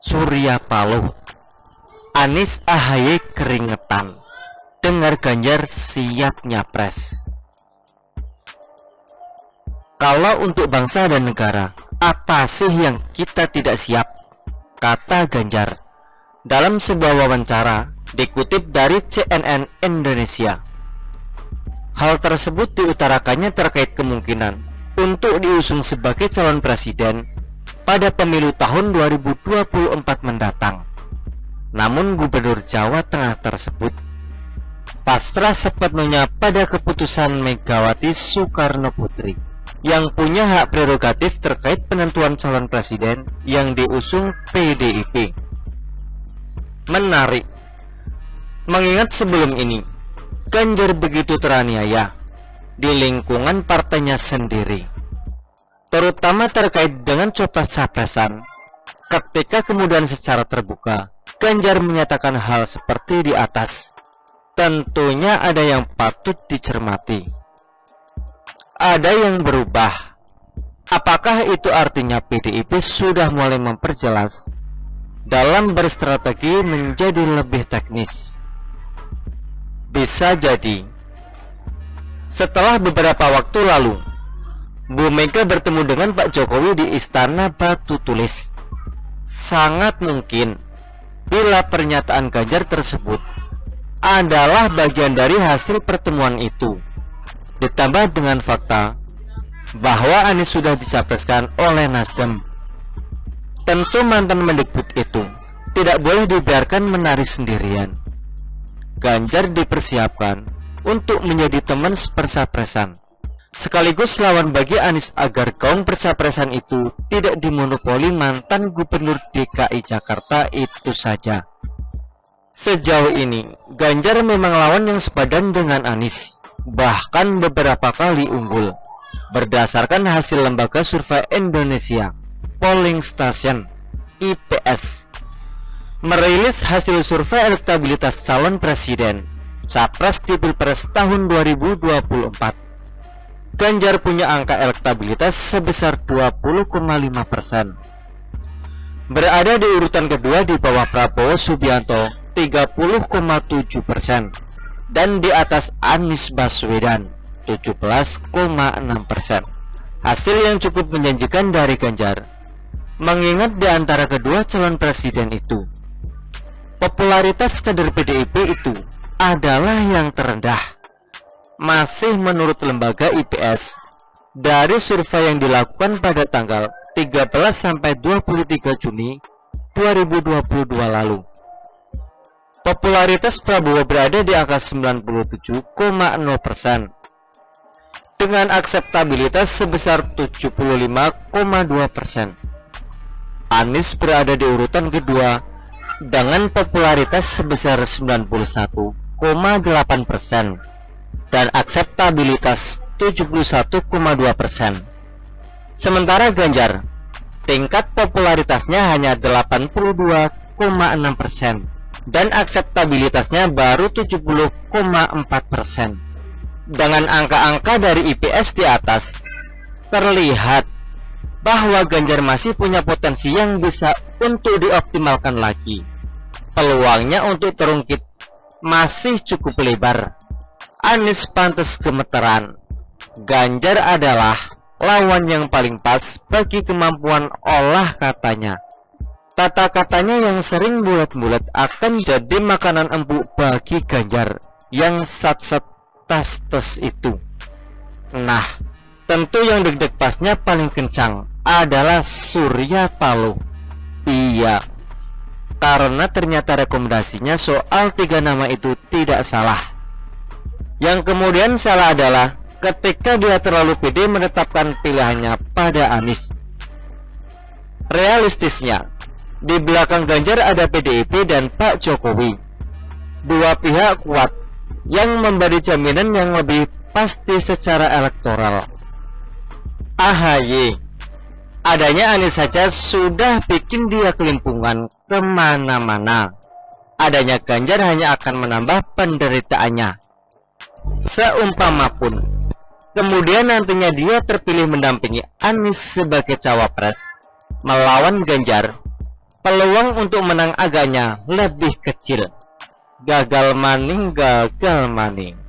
Surya Paloh, Anies AHY keringetan, dengar Ganjar siap nyapres. Kalau untuk bangsa dan negara, apa sih yang kita tidak siap? Kata Ganjar dalam sebuah wawancara dikutip dari CNN Indonesia. Hal tersebut diutarakannya terkait kemungkinan untuk diusung sebagai calon presiden pada pemilu tahun 2024 mendatang. Namun Gubernur Jawa Tengah tersebut pasrah sepenuhnya pada keputusan Megawati Soekarno Putri yang punya hak prerogatif terkait penentuan calon presiden yang diusung PDIP. Menarik, mengingat sebelum ini Ganjar begitu teraniaya di lingkungan partainya sendiri, terutama terkait dengan copres-capresan. Ketika kemudian secara terbuka Ganjar menyatakan hal seperti di atas, tentunya ada yang patut dicermati. Ada yang berubah. Apakah itu artinya PDIP sudah mulai memperjelas dalam berstrategi menjadi lebih teknis? Bisa jadi. Setelah beberapa waktu lalu Bu Mega bertemu dengan Pak Jokowi di Istana Batu Tulis, sangat mungkin bila pernyataan Ganjar tersebut adalah bagian dari hasil pertemuan itu, ditambah dengan fakta bahwa Anies sudah dicapreskan oleh Nasdem. Tentu mantan Mendikbud itu tidak boleh dibiarkan menari sendirian. Ganjar dipersiapkan untuk menjadi teman percapresan, sekaligus lawan bagi Anies agar gaung percapresan itu tidak dimonopoli mantan Gubernur DKI Jakarta itu saja. Sejauh ini, Ganjar memang lawan yang sepadan dengan Anies, bahkan beberapa kali unggul, berdasarkan hasil lembaga survei Indonesia, Polling Station, IPS, merilis hasil survei elektabilitas calon presiden, capres di Pilpres tahun 2024. Ganjar punya angka elektabilitas sebesar 20,5%. Berada di urutan kedua di bawah Prabowo Subianto 30,7%. Dan di atas Anies Baswedan 17,6%. Hasil yang cukup menjanjikan dari Ganjar, mengingat di antara kedua calon presiden itu, popularitas kader PDIP itu adalah yang terendah. Masih menurut lembaga IPS, dari survei yang dilakukan pada tanggal 13-23 Juni 2022 lalu. Popularitas Prabowo berada di angka 97,0%, dengan akseptabilitas sebesar 75,2%. Anies berada di urutan kedua dengan popularitas sebesar 91,8% dan akseptabilitas 71,2%. Sementara Ganjar, tingkat popularitasnya hanya 82,6% dan akseptabilitasnya baru 70,4%. Dengan angka-angka dari IPS di atas, terlihat bahwa Ganjar masih punya potensi yang bisa untuk dioptimalkan lagi. Peluangnya untuk terungkit masih cukup lebar. Anies pantas gemeteran. Ganjar adalah lawan yang paling pas bagi kemampuan olah katanya. Tata katanya yang sering bulat-bulat akan jadi makanan empuk bagi Ganjar yang sat-sat tas-tas itu. Nah, tentu yang deg-deg pasnya paling kencang adalah Surya Paloh. Iya, karena ternyata rekomendasinya soal 3 nama itu tidak salah. Yang kemudian salah adalah ketika dia terlalu pede menetapkan pilihannya pada Anies. Realistisnya, di belakang Ganjar ada PDIP dan Pak Jokowi, dua pihak kuat yang memberi jaminan yang lebih pasti secara elektoral. AHY, adanya Anies saja sudah bikin dia kelimpungan kemana-mana. Adanya Ganjar hanya akan menambah penderitaannya. Seumpama pun kemudian nantinya dia terpilih mendampingi Anies sebagai cawapres melawan Ganjar, peluang untuk menang agaknya lebih kecil. Gagal maning, gagal maning.